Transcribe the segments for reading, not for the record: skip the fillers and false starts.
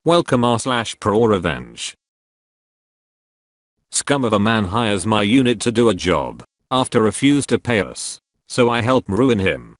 Welcome r/Prorevenge. Scum of a man hires my unit to do a job after refuse to pay us, so I help ruin him.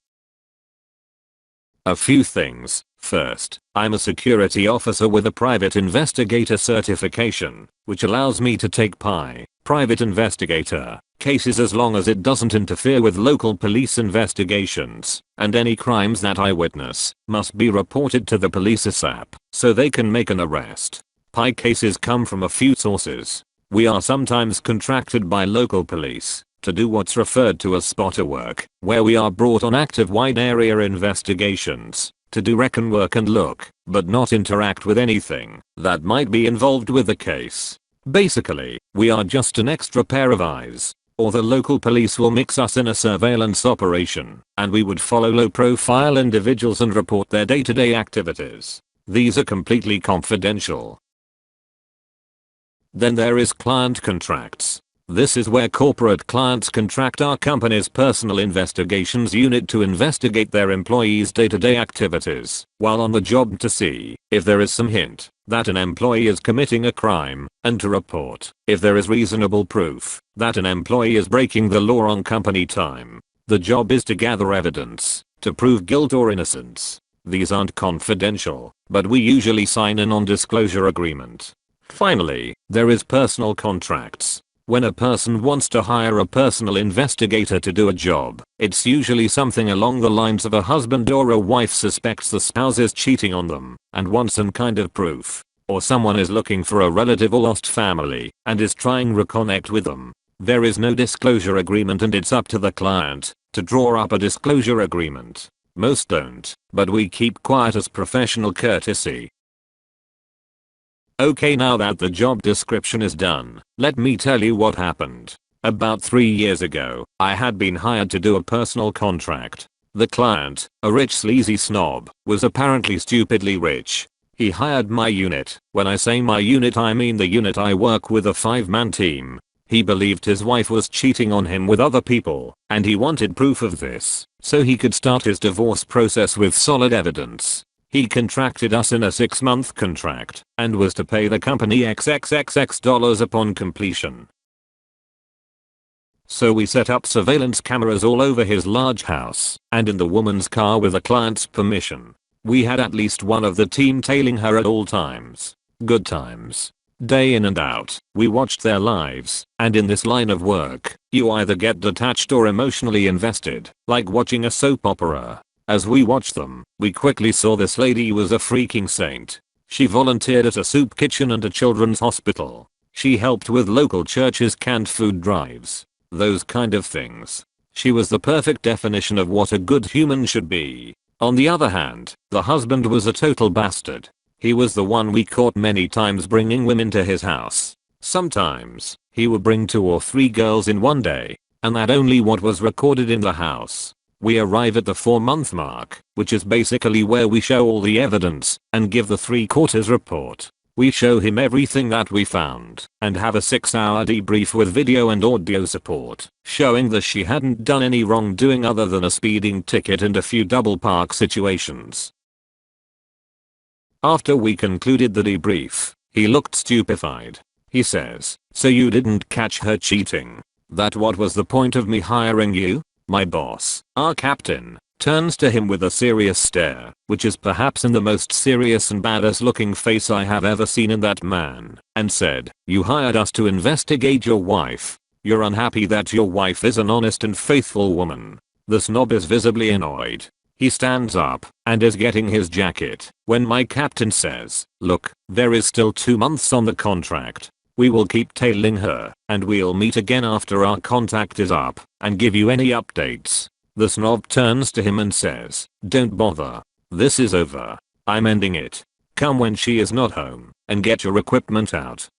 A few things. First, I'm a security officer with a private investigator certification, which allows me to take private investigator cases as long as it doesn't interfere with local police investigations, and any crimes that I witness must be reported to the police ASAP so they can make an arrest. PI cases come from a few sources. We are sometimes contracted by local police to do what's referred to as spotter work, where we are brought on active wide area investigations to do recon work and look, but not interact with anything that might be involved with the case. Basically, we are just an extra pair of eyes, or the local police will mix us in a surveillance operation, and we would follow low-profile individuals and report their day-to-day activities. These are completely confidential. Then there is client contracts. This is where corporate clients contract our company's personal investigations unit to investigate their employees' day-to-day activities while on the job to see if there is some hint that an employee is committing a crime, and to report if there is reasonable proof that an employee is breaking the law on company time. The job is to gather evidence to prove guilt or innocence. These aren't confidential, but we usually sign a non-disclosure agreement. Finally, there is personal contracts. When a person wants to hire a personal investigator to do a job, it's usually something along the lines of a husband or a wife suspects the spouse is cheating on them and wants some kind of proof. Or someone is looking for a relative or lost family and is trying to reconnect with them. There is no disclosure agreement and it's up to the client to draw up a disclosure agreement. Most don't, but we keep quiet as professional courtesy. Okay, now that the job description is done, let me tell you what happened. About 3 years ago, I had been hired to do a personal contract. The client, a rich sleazy snob, was apparently stupidly rich. He hired my unit. When I say my unit, I mean the unit I work with, a 5-man team. He believed his wife was cheating on him with other people, and he wanted proof of this so he could start his divorce process with solid evidence. He contracted us in a 6-month contract and was to pay the company $XXX upon completion. So we set up surveillance cameras all over his large house and in the woman's car with the client's permission. We had at least one of the team tailing her at all times. Good times. Day in and out, we watched their lives, and in this line of work, you either get detached or emotionally invested, like watching a soap opera. As we watched them, we quickly saw this lady was a freaking saint. She volunteered at a soup kitchen and a children's hospital. She helped with local churches' canned food drives. Those kind of things. She was the perfect definition of what a good human should be. On the other hand, the husband was a total bastard. He was the one we caught many times bringing women to his house. Sometimes, he would bring 2 or 3 girls in one day, and that only what was recorded in the house. We arrive at the 4-month mark, which is basically where we show all the evidence and give the 3/4 report. We show him everything that we found and have a 6-hour debrief with video and audio support, showing that she hadn't done any wrongdoing other than a speeding ticket and a few double park situations. After we concluded the debrief, he looked stupefied. He says, "So you didn't catch her cheating? That what was the point of me hiring you?" My boss, our captain, turns to him with a serious stare, which is perhaps in the most serious and badass looking face I have ever seen in that man, and said, "You hired us to investigate your wife. You're unhappy that your wife is an honest and faithful woman." The snob is visibly annoyed. He stands up and is getting his jacket when my captain says, "Look, there is still 2 months on the contract. We will keep tailing her, and we'll meet again after our contract is up and give you any updates." The snob turns to him and says, "Don't bother. This is over. I'm ending it. Come when she is not home and get your equipment out."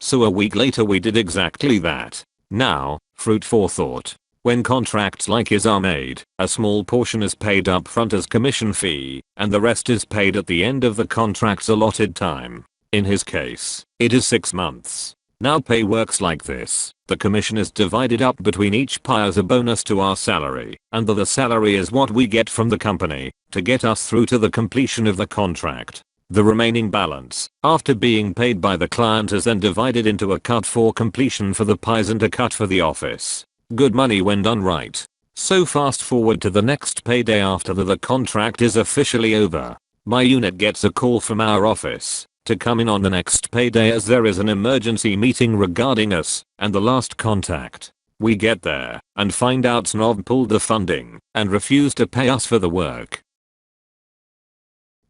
So a week later we did exactly that. Now, fruit for thought. When contracts like his are made, a small portion is paid up front as commission fee, and the rest is paid at the end of the contract's allotted time. In his case, it is 6 months. Now pay works like this. The commission is divided up between each PI as a bonus to our salary, and the salary is what we get from the company to get us through to the completion of the contract. The remaining balance, after being paid by the client, is then divided into a cut for completion for the pies and a cut for the office. Good money when done right. So fast forward to the next payday after the contract is officially over. My unit gets a call from our office to come in on the next payday as there is an emergency meeting regarding us and the last contact. We get there and find out Snob pulled the funding and refused to pay us for the work.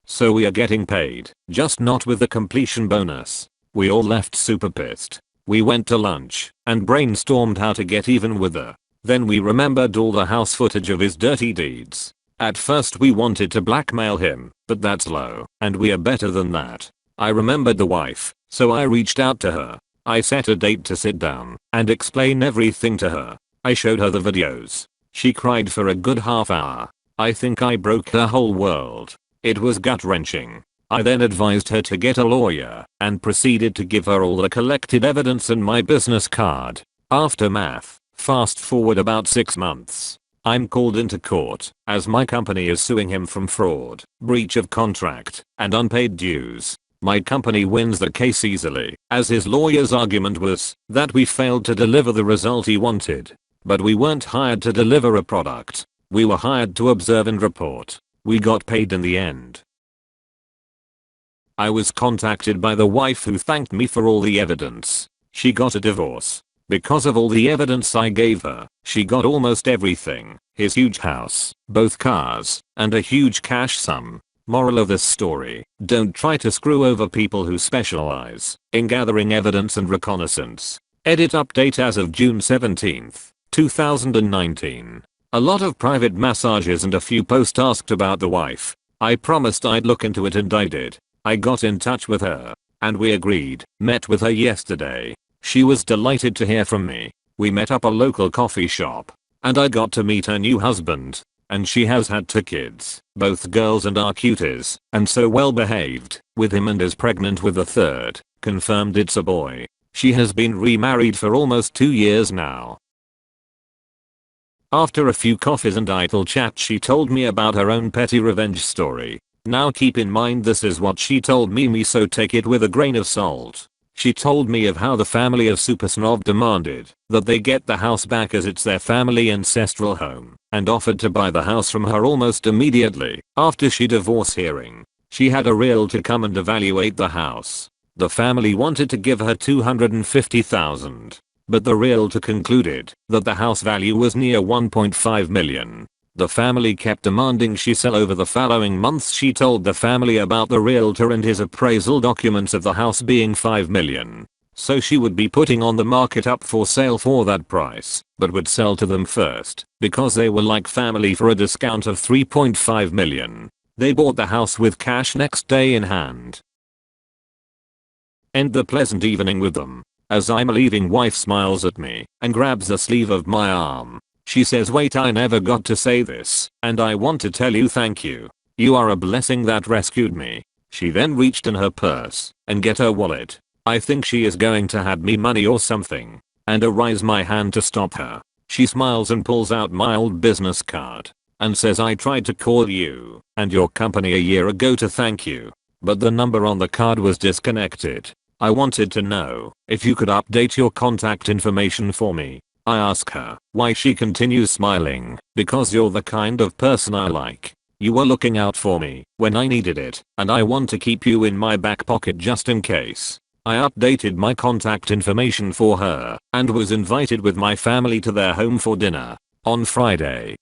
So we are getting paid, just not with the completion bonus. We all left super pissed. We went to lunch and brainstormed how to get even with her. Then we remembered all the house footage of his dirty deeds. At first we wanted to blackmail him, but that's low, and we are better than that. I remembered the wife, so I reached out to her. I set a date to sit down and explain everything to her. I showed her the videos. She cried for a good half hour. I think I broke her whole world. It was gut-wrenching. I then advised her to get a lawyer and proceeded to give her all the collected evidence and my business card. Aftermath. Fast forward about 6 months. I'm called into court as my company is suing him from fraud, breach of contract, and unpaid dues. My company wins the case easily, as his lawyer's argument was that we failed to deliver the result he wanted. But we weren't hired to deliver a product. We were hired to observe and report. We got paid in the end. I was contacted by the wife who thanked me for all the evidence. She got a divorce. Because of all the evidence I gave her, she got almost everything. His huge house, both cars, and a huge cash sum. Moral of this story: don't try to screw over people who specialize in gathering evidence and reconnaissance. Edit update as of June 17th, 2019. A lot of private massages and a few posts asked about the wife. I promised I'd look into it and I did. I got in touch with her and we agreed. Met with her yesterday. She was delighted to hear from me. We met up a local coffee shop and I got to meet her new husband. And she has had 2 kids, both girls and are cuties, and so well behaved with him and is pregnant with a 3rd. Confirmed it's a boy. She has been remarried for almost 2 years now. After a few coffees and idle chat, she told me about her own petty revenge story. Now keep in mind this is what she told me, so take it with a grain of salt. She told me of how the family of Super Snob demanded that they get the house back as it's their family ancestral home, and offered to buy the house from her almost immediately after she divorced hearing. She had a realtor come and evaluate the house. The family wanted to give her $250,000, but the realtor concluded that the house value was near $1.5 million. The family kept demanding she sell. Over the following months she told the family about the realtor and his appraisal documents of the house being $5 million. So she would be putting on the market up for sale for that price, but would sell to them first because they were like family for a discount of $3.5 million. They bought the house with cash next day in hand. End the pleasant evening with them. As I'm leaving, wife smiles at me and grabs the sleeve of my arm. She says, wait, I never got to say this, and I want to tell you thank you. You are a blessing that rescued me. She then reached in her purse and get her wallet. I think she is going to hand me money or something, and I raise my hand to stop her. She smiles and pulls out my old business card and says, I tried to call you and your company a year ago to thank you, but the number on the card was disconnected. I wanted to know if you could update your contact information for me. I ask her why. She continues smiling, because you're the kind of person I like. You were looking out for me when I needed it, and I want to keep you in my back pocket just in case. I updated my contact information for her and was invited with my family to their home for dinner on Friday.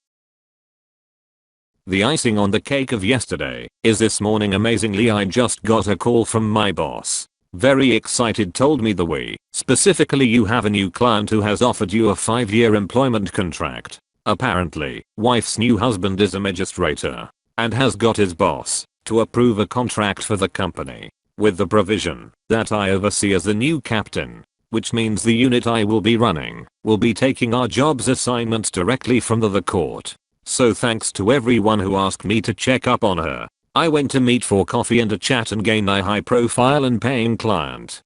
The icing on the cake of yesterday is this morning. Amazingly, I just got a call from my boss. Very excited, told me the way. Specifically, you have a new client who has offered you a 5-year employment contract. Apparently, wife's new husband is a magistrator and has got his boss to approve a contract for the company with the provision that I oversee as the new captain, which means the unit I will be running will be taking our jobs assignments directly from the court. So thanks to everyone who asked me to check up on her. I went to meet for coffee and a chat and gain a high profile and paying client.